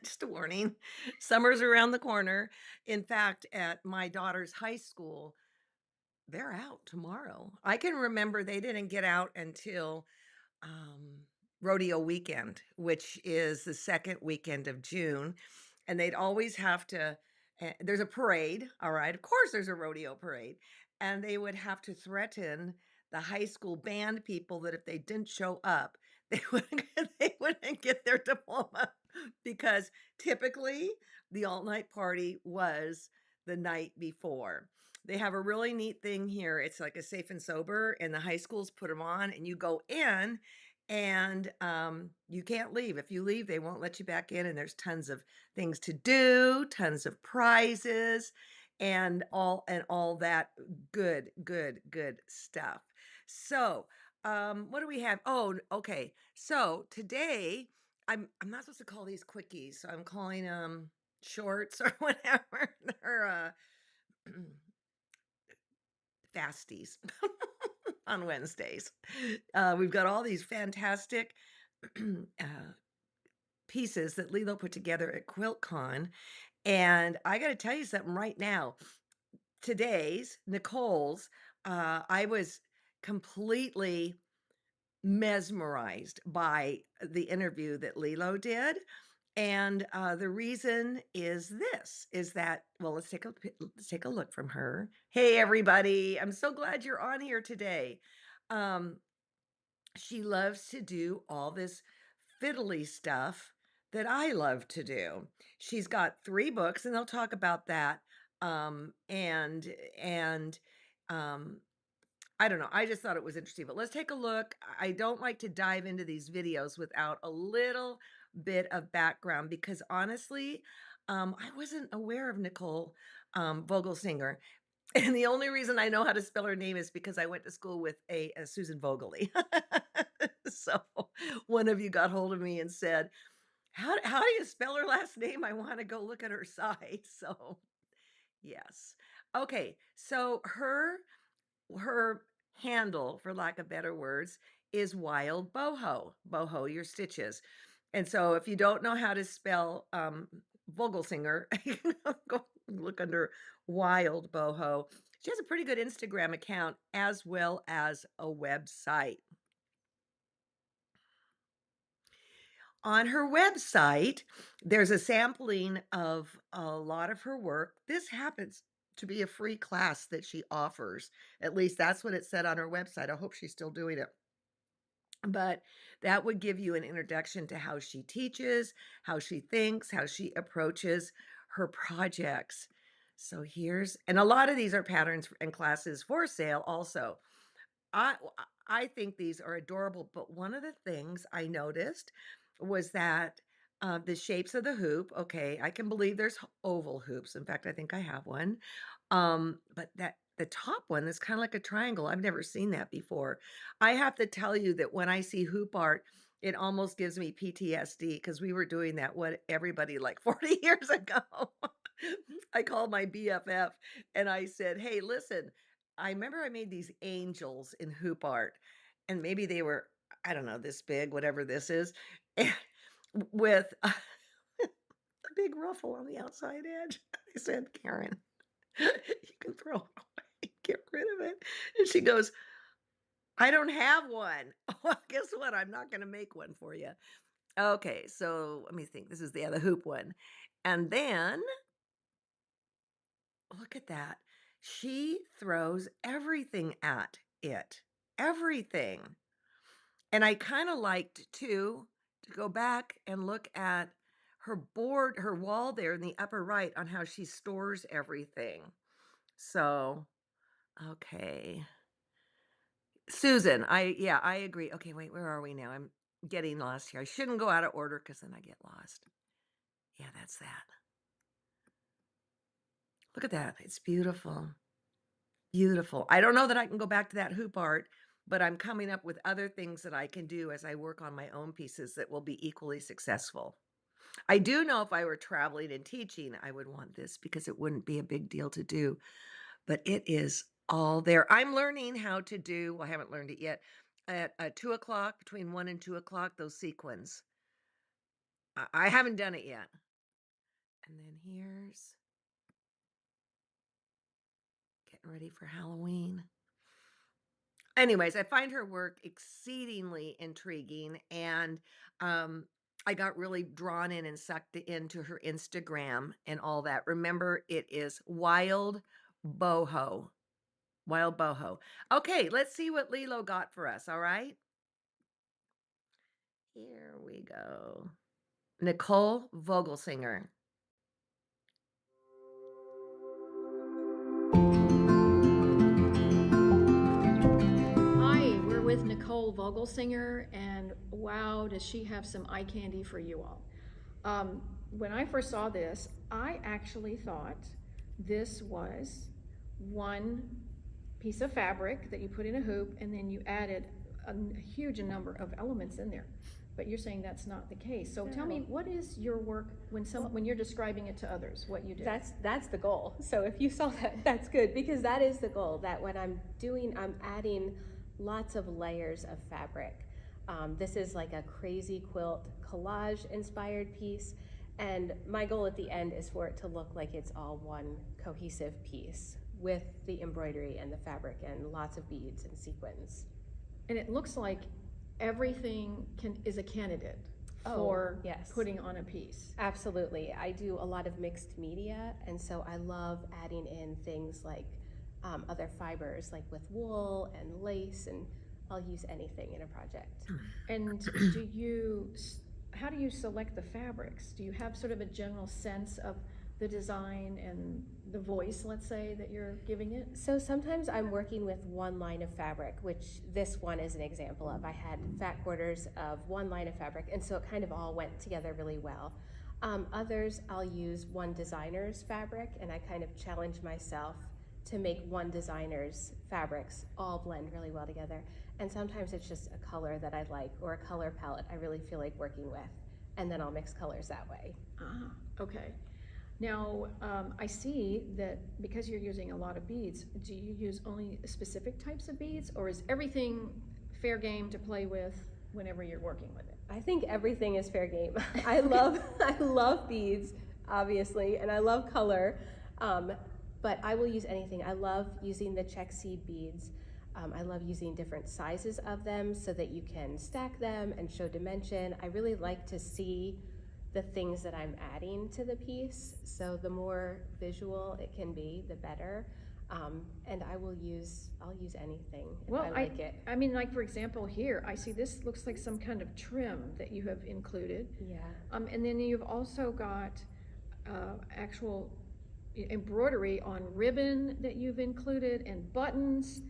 Just a warning. Summer's around the corner. In fact, at my daughter's high school, they're out tomorrow. I can remember they didn't get out until um, rodeo weekend, which is the second weekend of June. And they'd always have to, there's a parade. All right. Of course, there's a rodeo parade. And they would have to threaten the high school band people that if they didn't show up, they wouldn't get their diploma because typically the all night party was the night before. They have a really neat thing here. It's like a safe and sober, and the high schools put them on, and you go in, and you can't leave. If you leave, they won't let you back in. And there's tons of things to do, tons of prizes, and all that good stuff. So, what do we have? Oh, okay. So today, I'm not supposed to call these quickies, so I'm calling them shorts or whatever. They're fasties on Wednesdays. We've got all these fantastic uh, pieces that Lilo put together at QuiltCon. And I got to tell you something right now. Today's, Nicole's, I was completely mesmerized by the interview that Lilo did. And the reason is this is that, well, let's take a look from her. Hey, everybody. I'm so glad you're on here today. Um, she loves to do all this fiddly stuff that I love to do. She's got 3 books, and they'll talk about that. And um, I don't know. I just thought it was interesting, but let's take a look. I don't like to dive into these videos without a little bit of background because honestly, I wasn't aware of Nicole Vogelsinger. And the only reason I know how to spell her name is because I went to school with a Susan Vogely. So one of you got hold of me and said, how do you spell her last name? I want to go look at her site. So yes. Okay. So her handle, for lack of better words, is WildBoho. Boho your stitches. And so if you don't know how to spell Vogelsinger, go look under WildBoho. She has a pretty good Instagram account as well as a website. On her website, there's a sampling of a lot of her work. This happens to be a free class that she offers. At least that's what it said on her website. I hope she's still doing it. But that would give you an introduction to how she teaches, how she thinks, how she approaches her projects. So and a lot of these are patterns and classes for sale also. I think these are adorable, but one of the things I noticed was that the shapes of the hoop, okay, I can believe there's oval hoops. In fact, I think I have one. But that the top one is kind of like a triangle. I've never seen that before. I have to tell you that when I see hoop art, it almost gives me PTSD because we were doing that what everybody like 40 years ago. I called my BFF and I said, "Hey, listen, I remember I made these angels in hoop art, and maybe they were, I don't know, this big, whatever this is, and with a big ruffle on the outside edge." I said, "Karen, you can throw it away, get rid of it." And she goes, "I don't have one." Well, guess what? I'm not going to make one for you. Okay, so let me think. This is the other hoop one. And then look at that. She throws everything at it. Everything. And I kinda liked too to go back and look at her wall there in the upper right on how she stores everything. So, okay. Susan, I agree. Okay, wait, where are we now? I'm getting lost here. I shouldn't go out of order because then I get lost. Yeah, that's that. Look at that. It's beautiful. Beautiful. I don't know that I can go back to that hoop art, but I'm coming up with other things that I can do as I work on my own pieces that will be equally successful. I do know if I were traveling and teaching, I would want this because it wouldn't be a big deal to do, but it is all there. I'm learning how to do, well, I haven't learned it yet, at 2 o'clock, between 1 and 2 o'clock, those sequins. I haven't done it yet. And then here's getting ready for Halloween. Anyways, I find her work exceedingly intriguing, and I got really drawn in and sucked into her Instagram and all that. Remember, it is WildBoho. WildBoho. Okay, let's see what Lilo got for us, all right? Here we go. Nichole Vogelsinger. Hi, we're with Nichole Vogelsinger, and wow, does she have some eye candy for you all. When I first saw this, I actually thought this was one piece of fabric that you put in a hoop, and then you added a huge number of elements in there. But you're saying that's not the case. So tell me, what is your work when you're describing it to others, what you do? That's the goal. So if you saw that, that's good, because that is the goal, that what I'm doing, I'm adding lots of layers of fabric. This is like a crazy quilt collage inspired piece, and my goal at the end is for it to look like it's all one cohesive piece with the embroidery and the fabric and lots of beads and sequins. And it looks like everything is a candidate for yes, putting on a piece. Absolutely. I do a lot of mixed media, and so I love adding in things like other fibers, like with wool and lace, and I'll use anything in a project. And how do you select the fabrics? Do you have sort of a general sense of the design and the voice, let's say, that you're giving it? So sometimes I'm working with one line of fabric, which this one is an example of. I had fat quarters of one line of fabric, and so it kind of all went together really well. Others, I'll use one designer's fabric, and I kind of challenge myself to make one designer's fabrics all blend really well together. And sometimes it's just a color that I like, or a color palette I really feel like working with, and then I'll mix colors that way. Okay. Now, I see that because you're using a lot of beads, do you use only specific types of beads, or is everything fair game to play with whenever you're working with it? I think everything is fair game. I love beads, obviously, and I love color, but I will use anything. I love using the check seed beads. I love using different sizes of them so that you can stack them and show dimension. I really like to see the things that I'm adding to the piece, so the more visual it can be, the better. And I'll use anything if I like it. I mean, like for example here, I see this looks like some kind of trim that you have included. Yeah. And then you've also got actual embroidery on ribbon that you've included, and buttons.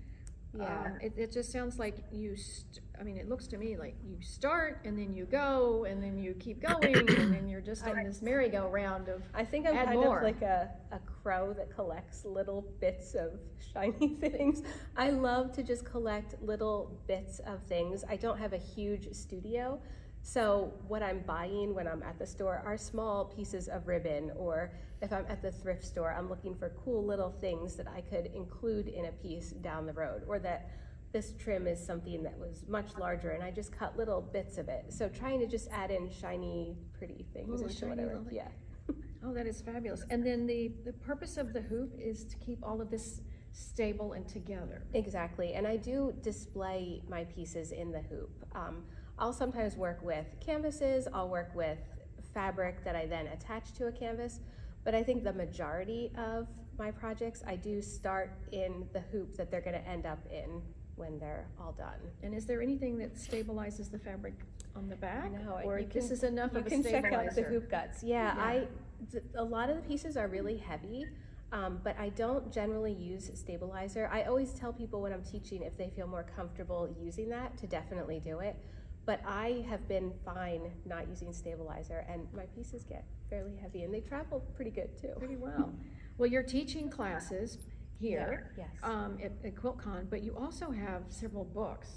Yeah. It just sounds like I mean, it looks to me like you start and then you go and then you keep going and then you're just on this merry-go-round of I think I'm kind of like a crow that collects little bits of shiny things. I love to just collect little bits of things. I don't have a huge studio, so what I'm buying when I'm at the store are small pieces of ribbon, or if I'm at the thrift store, I'm looking for cool little things that I could include in a piece down the road, or that this trim is something that was much larger and I just cut little bits of it. So trying to just add in shiny, pretty things into whatever. Yeah. Oh, that is fabulous. And then the purpose of the hoop is to keep all of this stable and together. Exactly. And I do display my pieces in the hoop. I'll sometimes work with canvases, I'll work with fabric that I then attach to a canvas, but I think the majority of my projects, I do start in the hoop that they're gonna end up in when they're all done. And is there anything that stabilizes the fabric on the back? No, or this is enough of a stabilizer? You can check out the hoop guts. Yeah. A lot of the pieces are really heavy, but I don't generally use stabilizer. I always tell people when I'm teaching, if they feel more comfortable using that, to definitely do it. But I have been fine not using stabilizer, and my pieces get fairly heavy, and they travel pretty good too. Pretty well. Well, you're teaching classes here, yes. At QuiltCon, but you also have several books.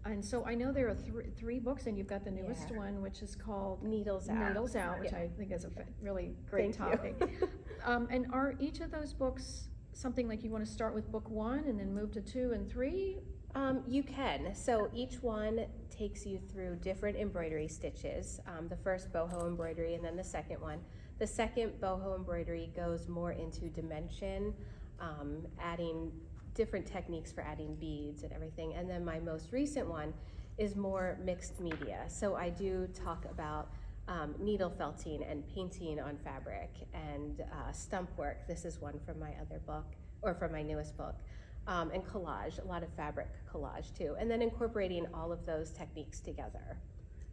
And so I know there are three books, and you've got the newest one, which is called Needles Out, which I think is a really great topic. And are each of those books something like you want to start with book 1 and then move to 2 and 3? You can. So each one takes you through different embroidery stitches. The first boho embroidery and then the second one. The second boho embroidery goes more into dimension, adding different techniques for adding beads and everything. And then my most recent one is more mixed media. So I do talk about needle felting and painting on fabric and stump work. This is one from my other book, or from my newest book. And collage, a lot of fabric collage too. And then incorporating all of those techniques together.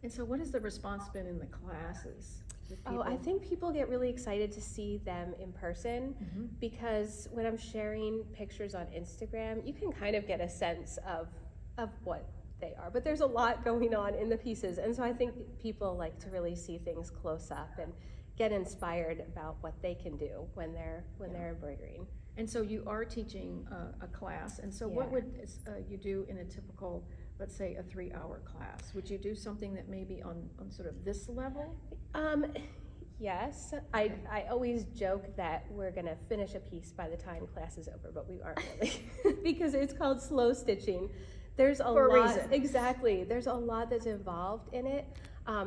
And so what has the response been in the classes with Oh, I people? think people get really excited to see them in person because when I'm sharing pictures on Instagram, you can kind of get a sense of what they are. But there's a lot going on in the pieces. And so I think people like to really see things close up and get inspired about what they can do when they're embroidering. And so you are teaching a class, and so what Yeah. would you do in a typical, let's say, a 3-hour class? Would you do something that may be on sort of this level? Yes, I always joke that we're gonna finish a piece by the time class is over, but we aren't really because it's called slow stitching. There's a For a lot, reason. exactly. There's a lot that's involved in it.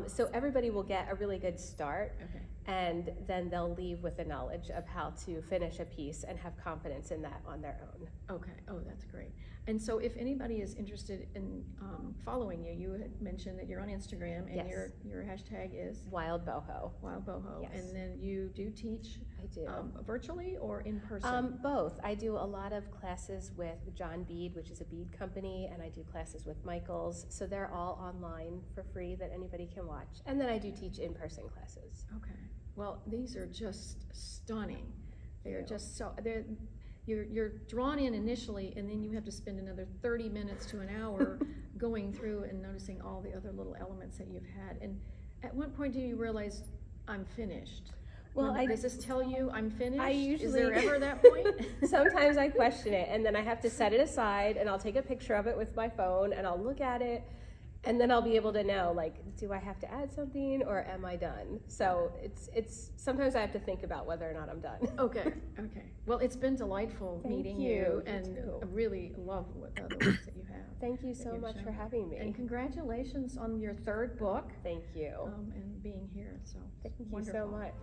So everybody will get a really good start, Okay. and then they'll leave with the knowledge of how to finish a piece and have confidence in that on their own. Okay, oh, that's great. And so if anybody is interested in following you, you had mentioned that you're on Instagram and Yes. your hashtag is WildBoho. WildBoho. Yes. And then you do teach I do. virtually or in person? Both. I do a lot of classes with John Bead, which is a bead company, and I do classes with Michaels. So they're all online for free that anybody can watch. And then I do teach in-person classes. Okay. Well, these are just stunning. They're you. just so you're drawn in initially, and then you have to spend another 30 minutes to an hour going through and noticing all the other little elements that you've had. And at what point do you realize I'm finished? Well, Does this tell you I'm finished? Is there usually- ever that point? Sometimes I question it, and then I have to set it aside, and I'll take a picture of it with my phone, and I'll look at it, and then I'll be able to know, like, do I have to add something, or am I done? So it's sometimes I have to think about whether or not I'm done. Okay, okay. Well, it's been delightful Thank meeting you. you, You and too. I really love the works that you have. Thank you that so you've much for shown. having me. And congratulations on your 3rd book Thank you. and being here. So Thank you wonderful. so much.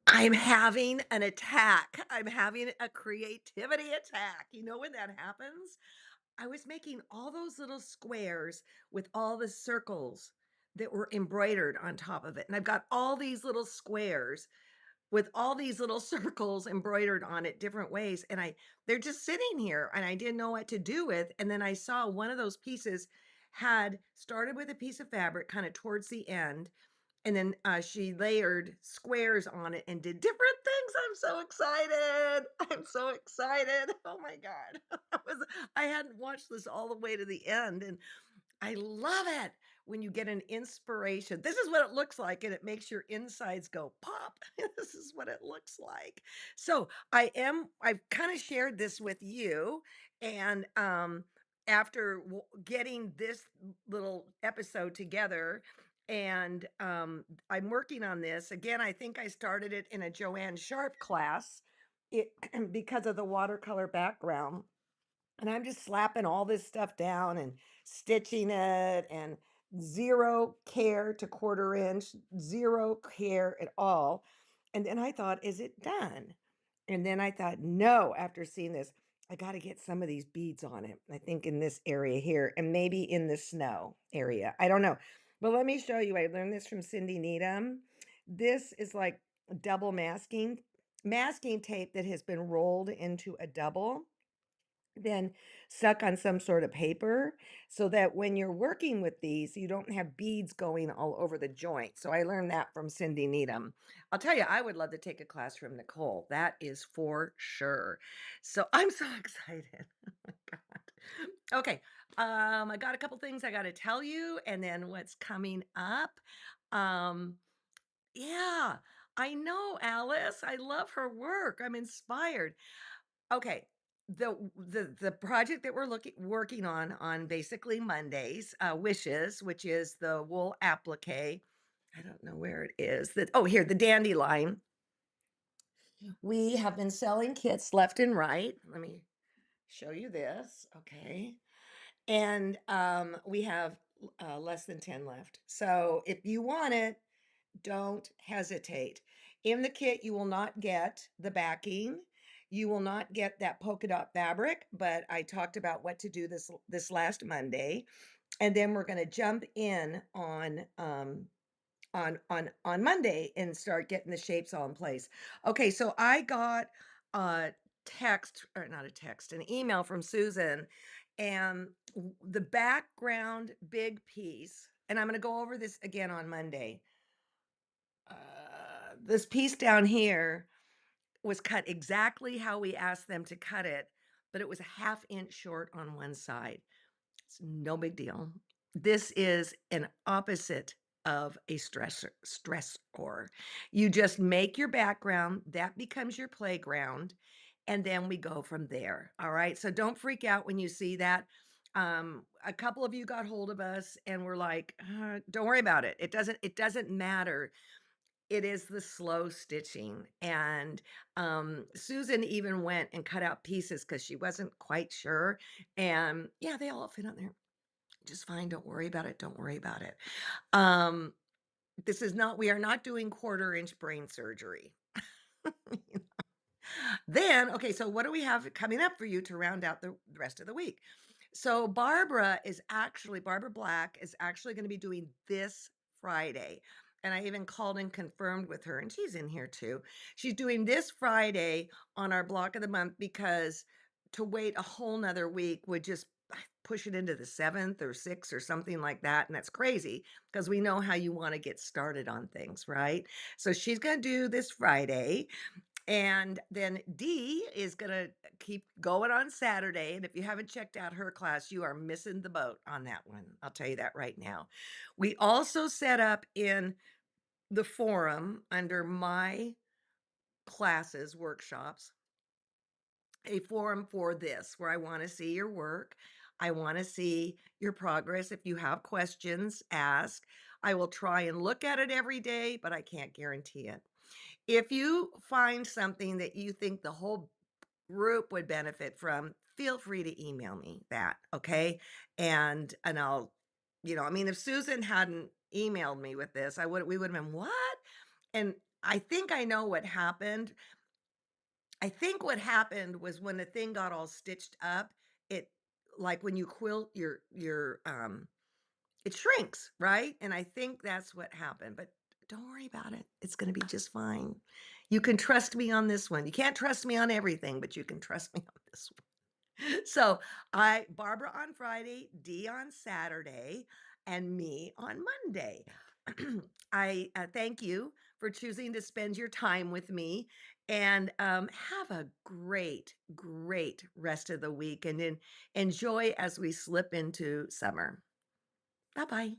I'm having an attack. I'm having a creativity attack. You know when that happens? I was making all those little squares with all the circles that were embroidered on top of it. And I've got all these little squares with all these little circles embroidered on it different ways. And they're just sitting here and I didn't know what to do with. And then I saw one of those pieces had started with a piece of fabric kind of towards the end, and then she layered squares on it and did different things. I'm so excited. I'm so excited. Oh my God. I hadn't watched this all the way to the end. And I love it when you get an inspiration. This is what it looks like, and it makes your insides go pop. This is what it looks like. So I've kind of shared this with you. And after getting this little episode together, And I'm working on this. Again, I think I started it in a Joanne Sharp class it, because of the watercolor background. And I'm just slapping all this stuff down and stitching it and zero care to quarter inch, zero care at all. And then I thought, is it done? And then I thought, no, after seeing this, I got to get some of these beads on it. I think in this area here and maybe in the snow area. I don't know. But let me show you. I learned this from Cindy Needham. This is like double masking tape that has been rolled into a double, then stuck on some sort of paper so that when you're working with these, you don't have beads going all over the joint. So I learned that from Cindy Needham. I'll tell you, I would love to take a class from Nicole. That is for sure. So I'm so excited. Oh my God. Okay. I got a couple things I got to tell you and then what's coming up. Um, yeah, I know Alice. I love her work. I'm inspired. Okay. The project that we're looking working on basically Mondays, Wishes, which is the wool applique. I don't know where it is. That oh here, the dandelion. We have been selling kits left and right. Let me show you this. Okay. And we have less than 10 left. So if you want it, don't hesitate. In the kit, you will not get the backing. You will not get that polka dot fabric, but I talked about what to do this last Monday. And then we're going to jump in on Monday and start getting the shapes all in place. Okay, so I got a text or not a text, an email from Susan and the background big piece, and I'm going to go over this again on Monday. This piece down here was cut exactly how we asked them to cut it, but it was a half inch short on one side. It's no big deal. This is an opposite of a stressor. You just make your background, that becomes your playground, and then we go from there. All right. So don't freak out when you see that. A couple of you got hold of us and were like, don't worry about it. It doesn't matter. It is the slow stitching, and, Susan even went and cut out pieces because she wasn't quite sure, and, yeah, they all fit on there just fine, don't worry about it, don't worry about it. Um, this is not we are not doing quarter-inch brain surgery. Then, okay, so what do we have coming up for you to round out the rest of the week? So Barbara Black is actually going to be doing this Friday. And I even called and confirmed with her, and she's in here too. She's doing this Friday on our block of the month because to wait a whole nother week would just push it into the 7th or 6th or something like that. And that's crazy because we know how you want to get started on things, right? So she's going to do this Friday. And then Dee is going to keep going on Saturday. And if you haven't checked out her class, you are missing the boat on that one. I'll tell you that right now. We also set up in the forum under my classes, workshops, a forum for this where I want to see your work. I want to see your progress. If you have questions, ask. I will try and look at it every day, but I can't guarantee it. If you find something that you think the whole group would benefit from, feel free to email me that, okay? And I'll, I mean, if Susan hadn't emailed me with this, we would have been, what? And I think I know what happened. I think what happened was when the thing got all stitched up, it like when you quilt your it shrinks, right? And I think that's what happened, but don't worry about it. It's going to be just fine. You can trust me on this one. You can't trust me on everything, but you can trust me on this one. So Barbara on Friday, Dee on Saturday, and me on Monday. I thank you for choosing to spend your time with me and have a great rest of the week and enjoy as we slip into summer. Bye bye.